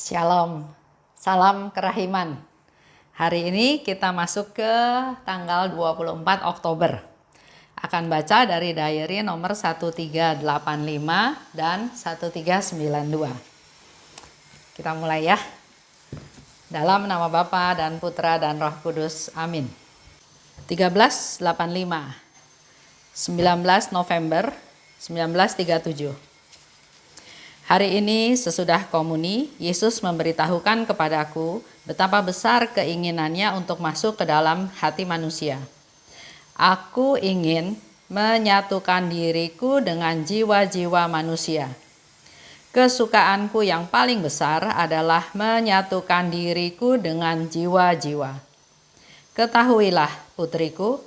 Shalom, salam kerahiman. Hari ini kita masuk ke tanggal 24 Oktober. Akan baca dari diary nomor 1385 dan 1392. Kita mulai ya. Dalam nama Bapa dan Putra dan Roh Kudus. Amin. 1385, 19 November 1937. Hari ini sesudah komuni, Yesus memberitahukan kepadaku betapa besar keinginannya untuk masuk ke dalam hati manusia. Aku ingin menyatukan diriku dengan jiwa-jiwa manusia. Kesukaanku yang paling besar adalah menyatukan diriku dengan jiwa-jiwa. Ketahuilah, putriku,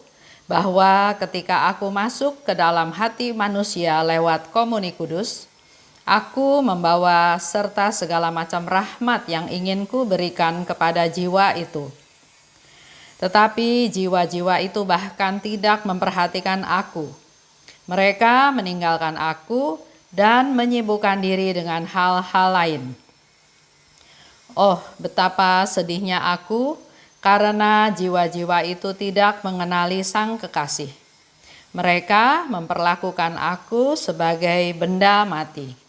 bahwa ketika aku masuk ke dalam hati manusia lewat komuni kudus, aku membawa serta segala macam rahmat yang ingin ku berikan kepada jiwa itu. Tetapi jiwa-jiwa itu bahkan tidak memperhatikan aku. Mereka meninggalkan aku dan menyibukkan diri dengan hal-hal lain. Oh, betapa sedihnya aku karena jiwa-jiwa itu tidak mengenali Sang Kekasih. Mereka memperlakukan aku sebagai benda mati.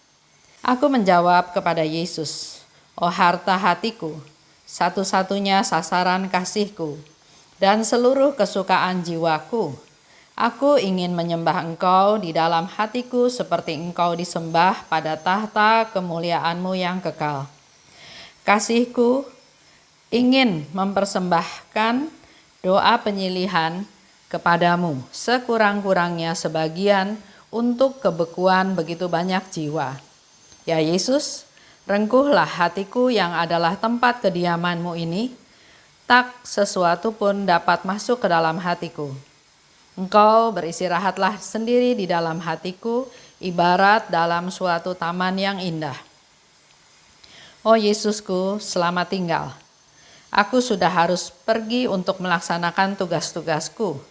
Aku menjawab kepada Yesus, "Oh harta hatiku, satu-satunya sasaran kasihku, dan seluruh kesukaan jiwaku. Aku ingin menyembah Engkau di dalam hatiku seperti Engkau disembah pada tahta kemuliaan-Mu yang kekal. Kasihku ingin mempersembahkan doa penyilihan kepadamu, sekurang-kurangnya sebagian untuk kebekuan begitu banyak jiwa. Ya Yesus, rengkuhlah hatiku yang adalah tempat kediaman-Mu ini, tak sesuatu pun dapat masuk ke dalam hatiku. Engkau beristirahatlah sendiri di dalam hatiku, ibarat dalam suatu taman yang indah. Oh Yesusku, selamat tinggal. Aku sudah harus pergi untuk melaksanakan tugas-tugasku,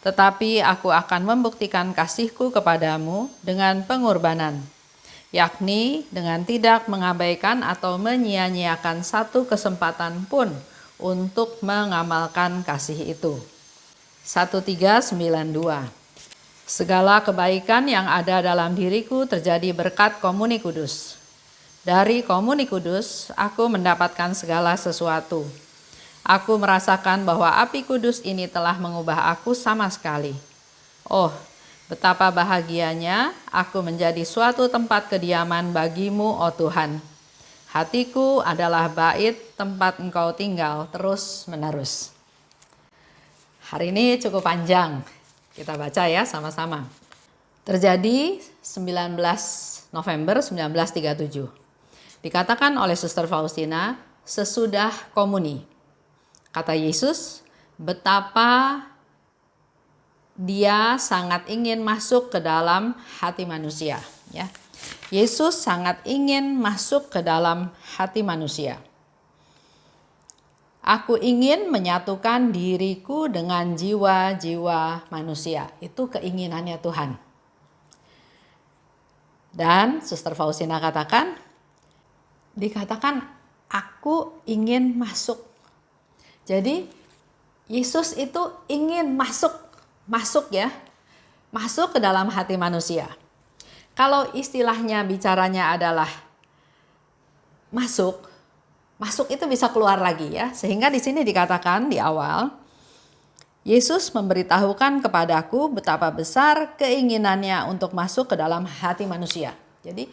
tetapi aku akan membuktikan kasihku kepadamu dengan pengorbanan, yakni dengan tidak mengabaikan atau menyia-nyiakan satu kesempatan pun untuk mengamalkan kasih itu. 1392. Segala kebaikan yang ada dalam diriku terjadi berkat komuni kudus. Dari komuni kudus, aku mendapatkan segala sesuatu. Aku merasakan bahwa api kudus ini telah mengubah aku sama sekali. Oh, betapa bahagianya aku menjadi suatu tempat kediaman bagimu, oh Tuhan. Hatiku adalah bait tempat Engkau tinggal terus menerus. Hari ini cukup panjang. Kita baca ya sama-sama. Terjadi 19 November 1937. Dikatakan oleh Suster Faustina sesudah komuni. Kata Yesus, betapa Dia sangat ingin masuk ke dalam hati manusia. Ya. Yesus sangat ingin masuk ke dalam hati manusia. Aku ingin menyatukan diriku dengan jiwa-jiwa manusia. Itu keinginannya Tuhan. Dan Suster Faustina dikatakan aku ingin masuk. Jadi Yesus itu ingin masuk ya, masuk ke dalam hati manusia. Kalau istilahnya bicaranya adalah masuk itu bisa keluar lagi ya. Sehingga di sini dikatakan di awal, Yesus memberitahukan kepadaku betapa besar keinginannya untuk masuk ke dalam hati manusia. Jadi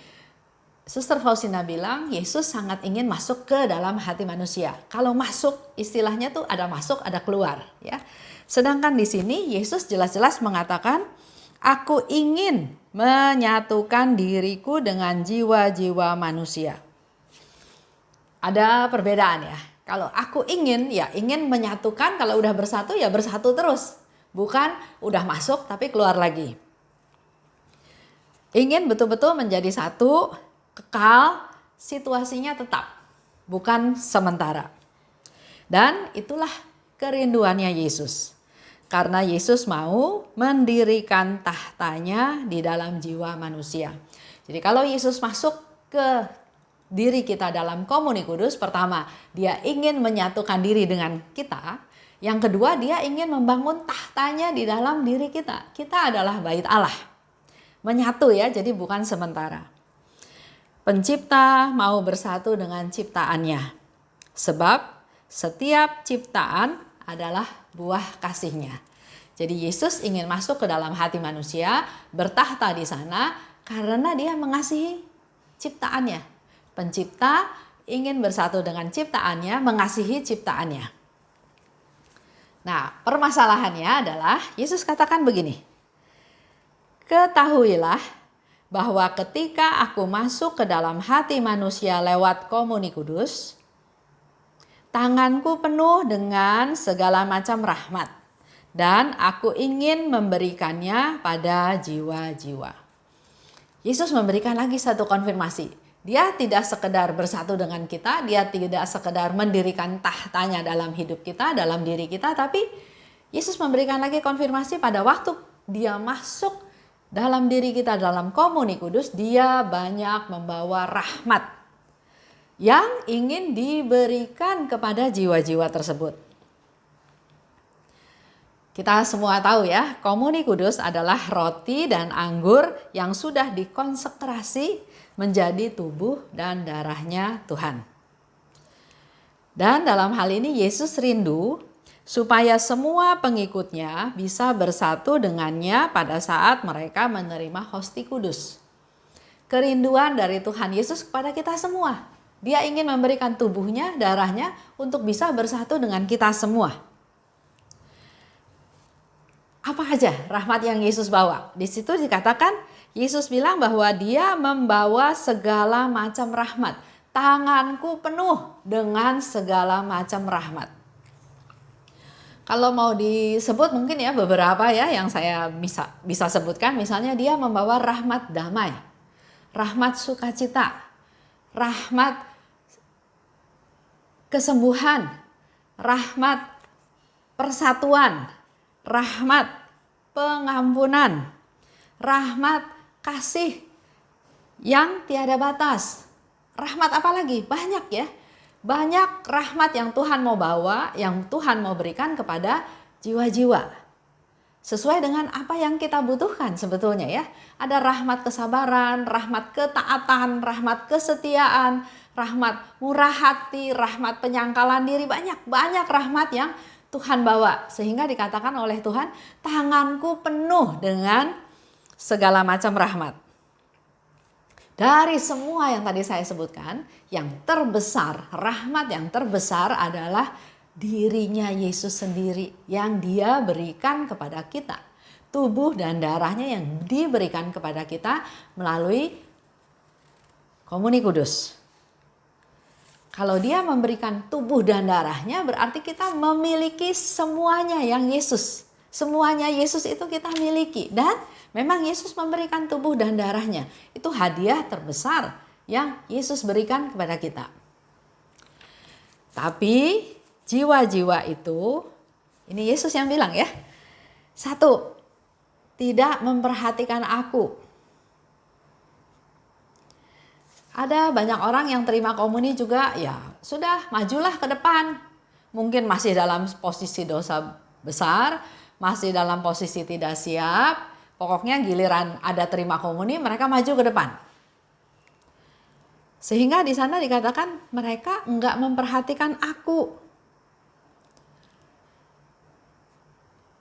Suster Faustina bilang Yesus sangat ingin masuk ke dalam hati manusia. Kalau masuk istilahnya tuh ada masuk, ada keluar ya. Sedangkan di sini Yesus jelas-jelas mengatakan, aku ingin menyatukan diriku dengan jiwa-jiwa manusia. Ada perbedaan ya. Kalau aku ingin, ya ingin menyatukan, kalau udah bersatu ya bersatu terus. Bukan udah masuk tapi keluar lagi. Ingin betul-betul menjadi satu, kekal, situasinya tetap. Bukan sementara. Dan itulah kerinduannya Yesus. Karena Yesus mau mendirikan tahtanya di dalam jiwa manusia. Jadi kalau Yesus masuk ke diri kita dalam komuni kudus, pertama, dia ingin menyatukan diri dengan kita. Yang kedua, dia ingin membangun tahtanya di dalam diri kita. Kita adalah bait Allah. Menyatu ya, jadi bukan sementara. Pencipta mau bersatu dengan ciptaannya. Sebab setiap ciptaan adalah buah kasihnya. Jadi Yesus ingin masuk ke dalam hati manusia, bertahta di sana karena dia mengasihi ciptaannya. Pencipta ingin bersatu dengan ciptaannya, mengasihi ciptaannya. Nah, permasalahannya adalah Yesus katakan begini. Ketahuilah bahwa ketika aku masuk ke dalam hati manusia lewat komuni kudus, tanganku penuh dengan segala macam rahmat, dan aku ingin memberikannya pada jiwa-jiwa. Yesus memberikan lagi satu konfirmasi. Dia tidak sekedar bersatu dengan kita, dia tidak sekedar mendirikan tahtanya dalam hidup kita, dalam diri kita, tapi Yesus memberikan lagi konfirmasi pada waktu dia masuk dalam diri kita dalam komuni kudus, dia banyak membawa rahmat yang ingin diberikan kepada jiwa-jiwa tersebut. Kita semua tahu ya, komuni kudus adalah roti dan anggur yang sudah dikonsekrasi menjadi tubuh dan darahnya Tuhan. Dan dalam hal ini Yesus rindu supaya semua pengikutnya bisa bersatu dengannya pada saat mereka menerima hosti kudus. Kerinduan dari Tuhan Yesus kepada kita semua. Dia ingin memberikan tubuhnya, darahnya untuk bisa bersatu dengan kita semua. Apa aja rahmat yang Yesus bawa? Di situ dikatakan Yesus bilang bahwa dia membawa segala macam rahmat. Tanganku penuh dengan segala macam rahmat. Kalau mau disebut mungkin ya beberapa ya yang saya bisa sebutkan. Misalnya dia membawa rahmat damai, rahmat sukacita, rahmat kesembuhan, rahmat persatuan, rahmat pengampunan, rahmat kasih yang tiada batas. Rahmat apa lagi? Banyak ya. Banyak rahmat yang Tuhan mau bawa, yang Tuhan mau berikan kepada jiwa-jiwa. Sesuai dengan apa yang kita butuhkan sebetulnya ya. Ada rahmat kesabaran, rahmat ketaatan, rahmat kesetiaan, rahmat murah hati, rahmat penyangkalan diri. Banyak rahmat yang Tuhan bawa. Sehingga dikatakan oleh Tuhan, tanganku penuh dengan segala macam rahmat. Dari semua yang tadi saya sebutkan, yang terbesar, rahmat yang terbesar adalah dirinya Yesus sendiri yang dia berikan kepada kita. Tubuh dan darahnya yang diberikan kepada kita melalui komuni kudus. Kalau dia memberikan tubuh dan darahnya berarti kita memiliki semuanya yang Yesus. Semuanya Yesus itu kita miliki. Dan memang Yesus memberikan tubuh dan darahnya. Itu hadiah terbesar yang Yesus berikan kepada kita. Tapi jiwa-jiwa itu, ini Yesus yang bilang ya. Satu, tidak memperhatikan aku. Ada banyak orang yang terima komuni juga ya sudah majulah ke depan. Mungkin masih dalam posisi dosa besar, masih dalam posisi tidak siap. Pokoknya giliran ada terima komuni mereka maju ke depan. Sehingga di sana dikatakan mereka enggak memperhatikan aku.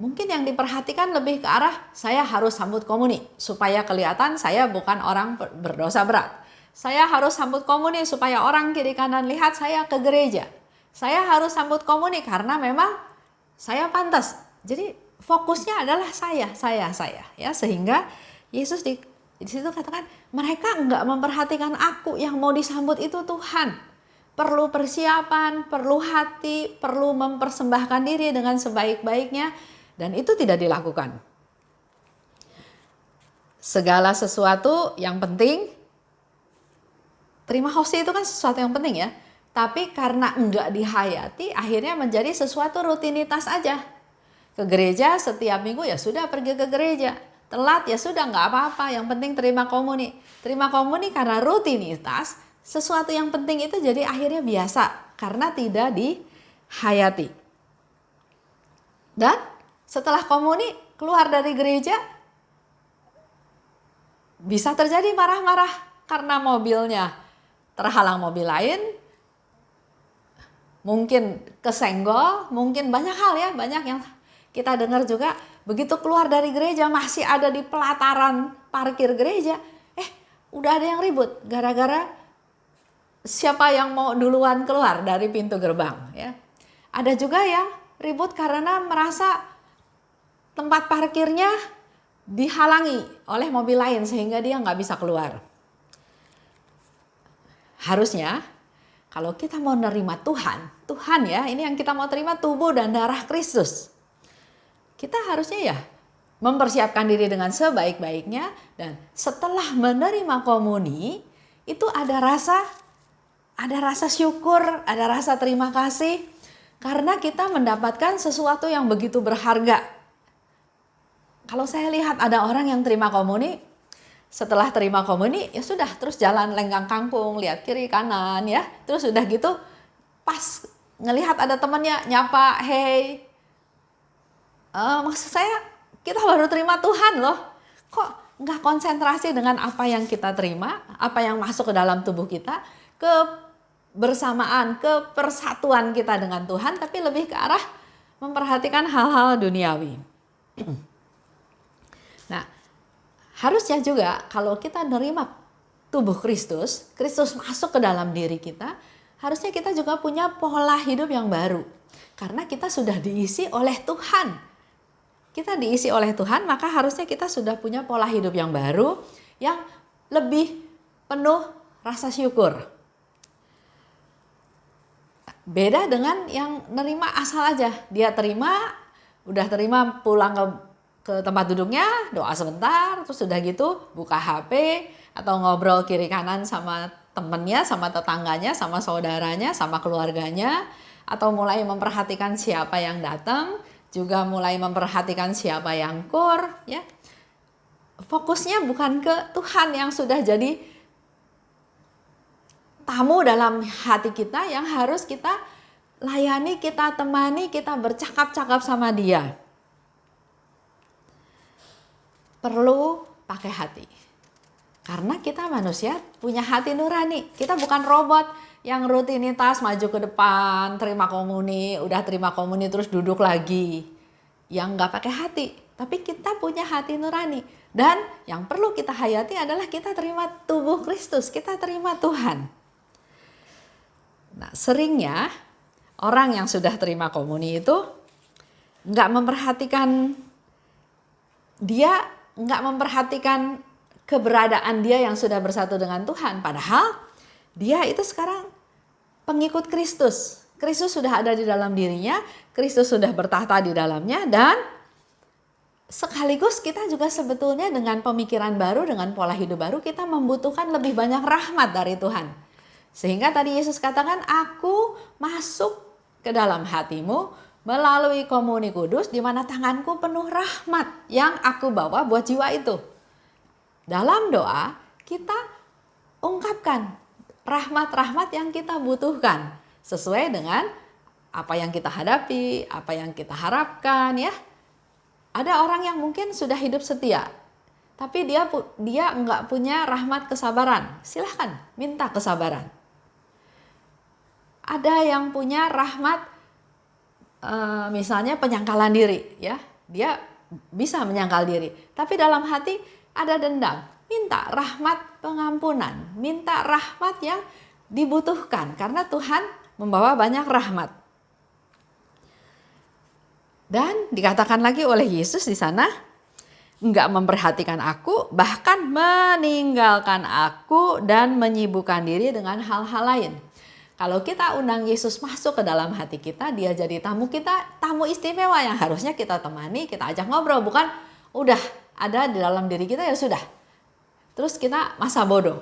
Mungkin yang diperhatikan lebih ke arah saya harus sambut komuni supaya kelihatan saya bukan orang berdosa berat. Saya harus sambut komuni supaya orang kiri kanan lihat saya ke gereja. Saya harus sambut komuni karena memang saya pantas. Jadi fokusnya adalah saya. Ya, sehingga Yesus di situ katakan mereka enggak memperhatikan aku, yang mau disambut itu Tuhan. Perlu persiapan, perlu hati, perlu mempersembahkan diri dengan sebaik-baiknya, dan itu tidak dilakukan. Segala sesuatu yang penting, terima hosti itu kan sesuatu yang penting ya. Tapi karena enggak dihayati, akhirnya menjadi sesuatu rutinitas aja. Ke gereja setiap minggu ya sudah pergi ke gereja. Telat ya sudah nggak apa-apa, yang penting terima komuni. Terima komuni karena rutinitas, sesuatu yang penting itu jadi akhirnya biasa karena tidak dihayati. Dan setelah komuni keluar dari gereja, bisa terjadi marah-marah karena mobilnya terhalang mobil lain, mungkin kesenggol, mungkin banyak hal ya, banyak yang kita dengar juga. Begitu keluar dari gereja masih ada di pelataran parkir gereja, udah ada yang ribut gara-gara siapa yang mau duluan keluar dari pintu gerbang ya. Ada juga yang ribut karena merasa tempat parkirnya dihalangi oleh mobil lain sehingga dia nggak bisa keluar. Harusnya kalau kita mau nerima Tuhan ya, ini yang kita mau terima tubuh dan darah Kristus. Kita harusnya ya mempersiapkan diri dengan sebaik-baiknya, dan setelah menerima komuni itu ada rasa syukur, ada rasa terima kasih karena kita mendapatkan sesuatu yang begitu berharga. Kalau saya lihat ada orang yang terima komuni, setelah terima komuni ya sudah terus jalan lenggang kangkung, lihat kiri kanan ya. Terus udah gitu pas ngelihat ada temannya nyapa, hey. Maksud saya kita baru terima Tuhan loh. Kok nggak konsentrasi dengan apa yang kita terima, apa yang masuk ke dalam tubuh kita, kebersamaan, kepersatuan kita dengan Tuhan, tapi lebih ke arah memperhatikan hal-hal duniawi. Nah, harusnya juga kalau kita nerima tubuh Kristus, Kristus masuk ke dalam diri kita, harusnya kita juga punya pola hidup yang baru. Karena kita sudah diisi oleh Tuhan. Kita diisi oleh Tuhan, maka harusnya kita sudah punya pola hidup yang baru, yang lebih penuh rasa syukur. Beda dengan yang nerima asal aja. Dia terima, udah terima pulang ke tempat duduknya, doa sebentar, terus udah gitu buka HP atau ngobrol kiri kanan sama temennya, sama tetangganya, sama saudaranya, sama keluarganya, atau mulai memperhatikan siapa yang datang, juga mulai memperhatikan siapa yang kur, ya. Fokusnya bukan ke Tuhan yang sudah jadi tamu dalam hati kita, yang harus kita layani, kita temani, kita bercakap-cakap sama Dia. Perlu pakai hati. Karena kita manusia punya hati nurani. Kita bukan robot yang rutinitas maju ke depan, terima komuni, udah terima komuni terus duduk lagi. Yang nggak pakai hati. Tapi kita punya hati nurani. Dan yang perlu kita hayati adalah kita terima tubuh Kristus, kita terima Tuhan. Nah, seringnya orang yang sudah terima komuni itu nggak memperhatikan keberadaan dia yang sudah bersatu dengan Tuhan. Padahal dia itu sekarang pengikut Kristus. Kristus sudah ada di dalam dirinya, Kristus sudah bertahta di dalamnya, dan sekaligus kita juga sebetulnya dengan pemikiran baru, dengan pola hidup baru, kita membutuhkan lebih banyak rahmat dari Tuhan. Sehingga tadi Yesus katakan, aku masuk ke dalam hatimu melalui komuni kudus, di mana tanganku penuh rahmat yang aku bawa buat jiwa itu. Dalam doa kita ungkapkan rahmat-rahmat yang kita butuhkan sesuai dengan apa yang kita hadapi, apa yang kita harapkan ya. Ada orang yang mungkin sudah hidup setia, tapi dia nggak punya rahmat kesabaran. Silahkan minta kesabaran. Ada yang punya rahmat misalnya penyangkalan diri ya. Dia bisa menyangkal diri, tapi dalam hati ada dendam. Minta rahmat pengampunan, minta rahmat yang dibutuhkan karena Tuhan membawa banyak rahmat. Dan dikatakan lagi oleh Yesus di sana, enggak memperhatikan aku, bahkan meninggalkan aku dan menyibukkan diri dengan hal-hal lain. Kalau kita undang Yesus masuk ke dalam hati kita, dia jadi tamu kita, tamu istimewa yang harusnya kita temani, kita ajak ngobrol, bukan udah ada di dalam diri kita ya sudah. Terus kita masa bodoh,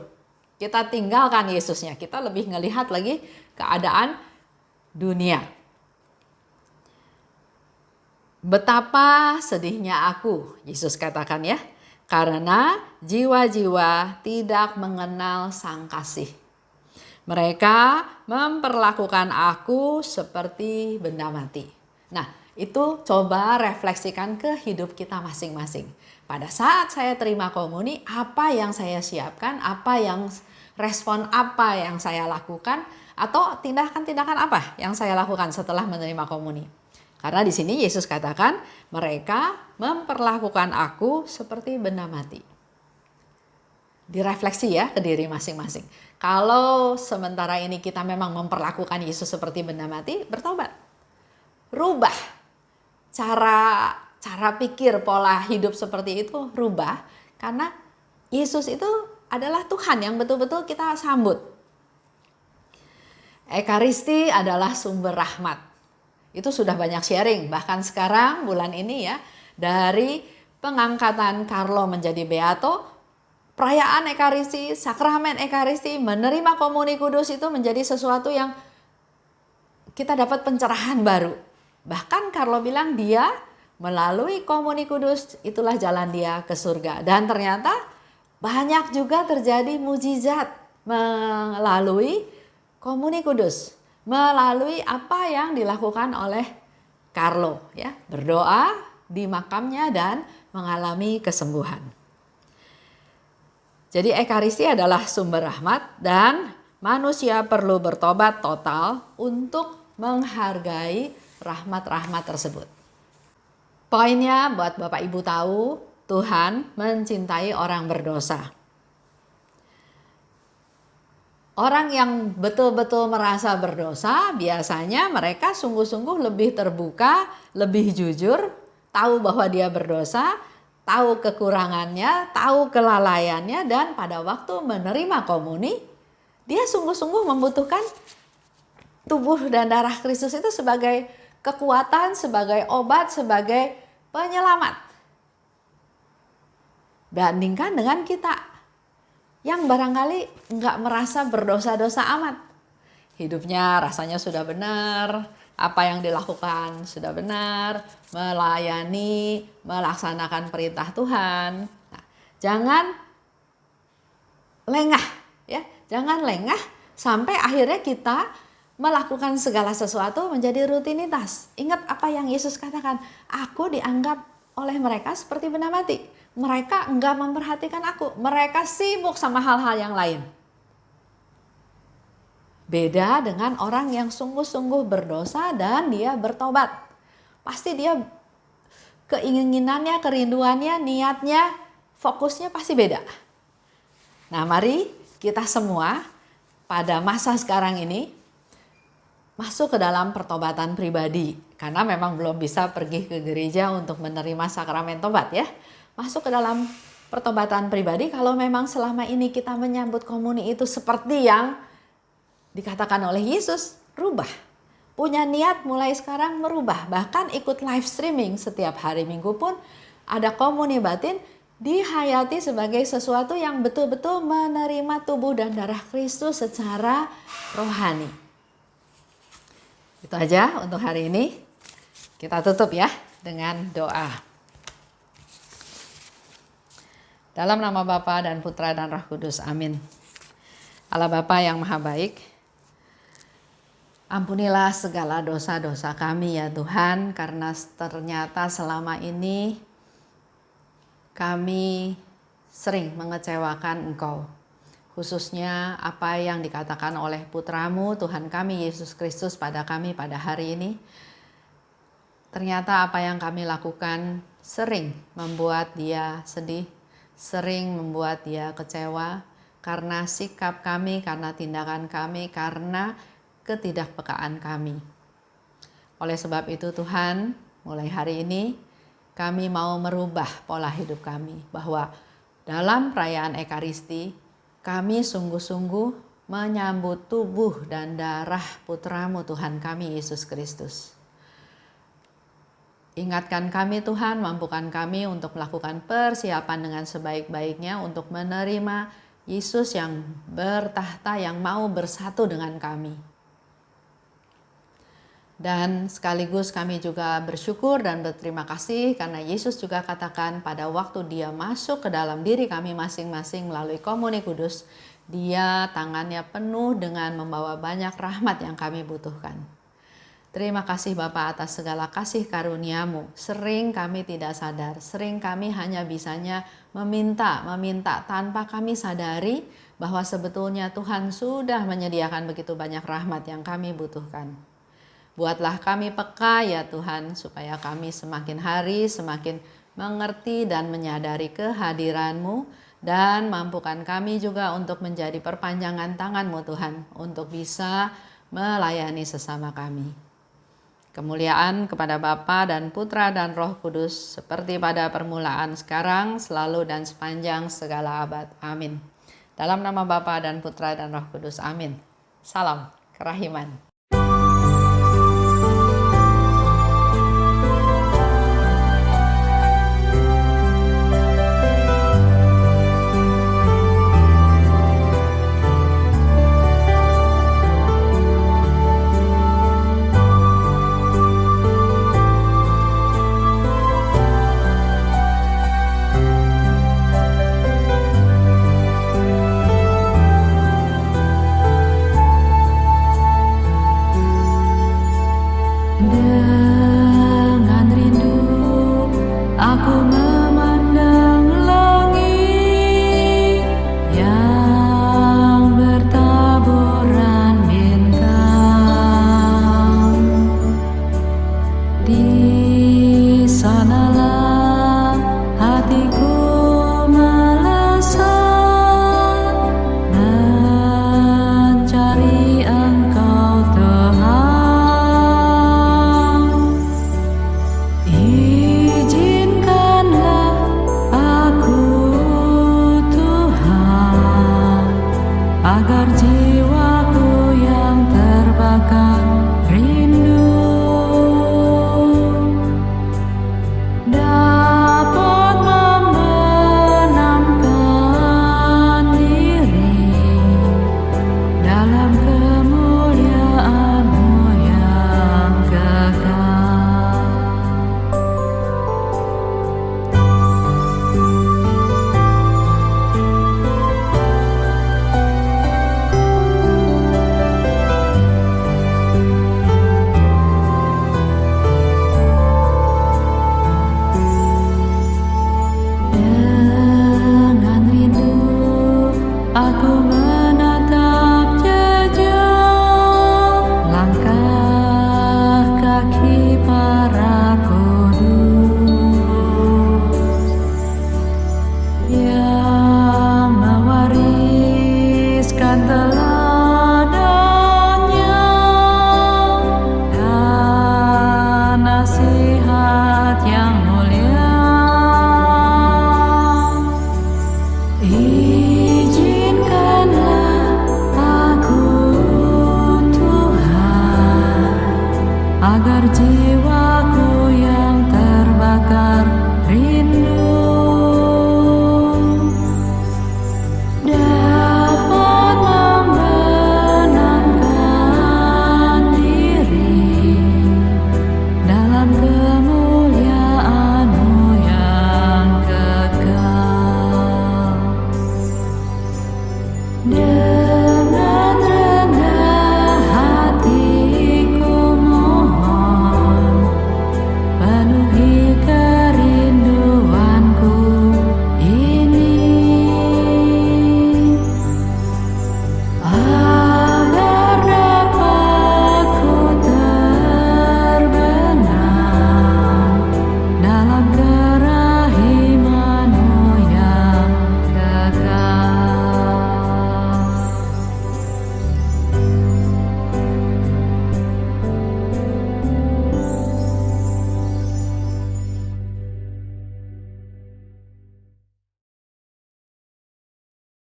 kita tinggalkan Yesusnya, kita lebih ngelihat lagi keadaan dunia. Betapa sedihnya aku, Yesus katakan ya, karena jiwa-jiwa tidak mengenal Sang Kasih. Mereka memperlakukan aku seperti benda mati. Nah, itu coba refleksikan ke hidup kita masing-masing. Pada saat saya terima komuni, apa yang saya siapkan, respon apa yang saya lakukan, atau tindakan-tindakan apa yang saya lakukan setelah menerima komuni. Karena di sini Yesus katakan, mereka memperlakukan aku seperti benda mati. Direfleksi ya ke diri masing-masing. Kalau sementara ini kita memang memperlakukan Yesus seperti benda mati, bertobat. Rubah cara pikir, pola hidup seperti itu rubah, karena Yesus itu adalah Tuhan yang betul-betul kita sambut. Ekaristi adalah sumber rahmat. Itu sudah banyak sharing, bahkan sekarang bulan ini ya, dari pengangkatan Carlo menjadi Beato, perayaan Ekaristi, sakramen Ekaristi, menerima komuni kudus itu menjadi sesuatu yang kita dapat pencerahan baru. Bahkan Carlo bilang dia melalui komuni kudus itulah jalan dia ke surga. Dan ternyata banyak juga terjadi mujizat melalui komuni kudus, melalui apa yang dilakukan oleh Carlo ya, berdoa di makamnya dan mengalami kesembuhan. Jadi Ekaristi adalah sumber rahmat dan manusia perlu bertobat total untuk menghargai rahmat-rahmat tersebut. Poinnya buat Bapak Ibu tahu, Tuhan mencintai orang berdosa. Orang yang betul-betul merasa berdosa, biasanya mereka sungguh-sungguh lebih terbuka, lebih jujur, tahu bahwa dia berdosa, tahu kekurangannya, tahu kelalaiannya, dan pada waktu menerima komuni, dia sungguh-sungguh membutuhkan tubuh dan darah Kristus itu sebagai kekuatan, sebagai obat, sebagai penyelamat. Bandingkan dengan kita yang barangkali nggak merasa berdosa-dosa amat. Hidupnya rasanya sudah benar, apa yang dilakukan sudah benar, melayani, melaksanakan perintah Tuhan. Nah, jangan lengah ya, jangan lengah sampai akhirnya kita melakukan segala sesuatu menjadi rutinitas. Ingat apa yang Yesus katakan, aku dianggap oleh mereka seperti benda mati. Mereka enggak memperhatikan aku, mereka sibuk sama hal-hal yang lain. Beda dengan orang yang sungguh-sungguh berdosa dan dia bertobat. Pasti dia keinginannya, kerinduannya, niatnya, fokusnya pasti beda. Nah, mari kita semua pada masa sekarang ini masuk ke dalam pertobatan pribadi. Karena memang belum bisa pergi ke gereja untuk menerima sakramen tobat ya. Masuk ke dalam pertobatan pribadi kalau memang selama ini kita menyambut komuni itu seperti yang dikatakan oleh Yesus, rubah. Punya niat mulai sekarang merubah. Bahkan ikut live streaming setiap hari Minggu pun ada komuni batin dihayati sebagai sesuatu yang betul-betul menerima tubuh dan darah Kristus secara rohani. Itu aja untuk hari ini. Kita tutup ya dengan doa. Dalam nama Bapa dan Putra dan Roh Kudus, amin. Allah Bapa yang maha baik, ampunilah segala dosa-dosa kami ya Tuhan, karena ternyata selama ini kami sering mengecewakan Engkau. Khususnya apa yang dikatakan oleh Putramu Tuhan kami Yesus Kristus pada kami pada hari ini. Ternyata apa yang kami lakukan sering membuat dia sedih, sering membuat dia kecewa karena sikap kami, karena tindakan kami, karena ketidakpekaan kami. Oleh sebab itu Tuhan, mulai hari ini kami mau merubah pola hidup kami, bahwa dalam perayaan Ekaristi kami sungguh-sungguh menyambut tubuh dan darah Putramu Tuhan kami Yesus Kristus. Ingatkan kami Tuhan, mampukan kami untuk melakukan persiapan dengan sebaik-baiknya untuk menerima Yesus yang bertahta, yang mau bersatu dengan kami. Dan sekaligus kami juga bersyukur dan berterima kasih karena Yesus juga katakan pada waktu dia masuk ke dalam diri kami masing-masing melalui komuni kudus, Dia tangannya penuh dengan membawa banyak rahmat yang kami butuhkan. Terima kasih Bapa atas segala kasih karunia-Mu. Sering kami tidak sadar, sering kami hanya bisanya meminta tanpa kami sadari bahwa sebetulnya Tuhan sudah menyediakan begitu banyak rahmat yang kami butuhkan. Buatlah kami peka ya Tuhan, supaya kami semakin hari semakin mengerti dan menyadari kehadiran-Mu, dan mampukan kami juga untuk menjadi perpanjangan tangan-Mu Tuhan, untuk bisa melayani sesama kami. Kemuliaan kepada Bapa dan Putra dan Roh Kudus, seperti pada permulaan, sekarang, selalu, dan sepanjang segala abad. Amin. Dalam nama Bapa dan Putra dan Roh Kudus. Amin. Salam kerahiman.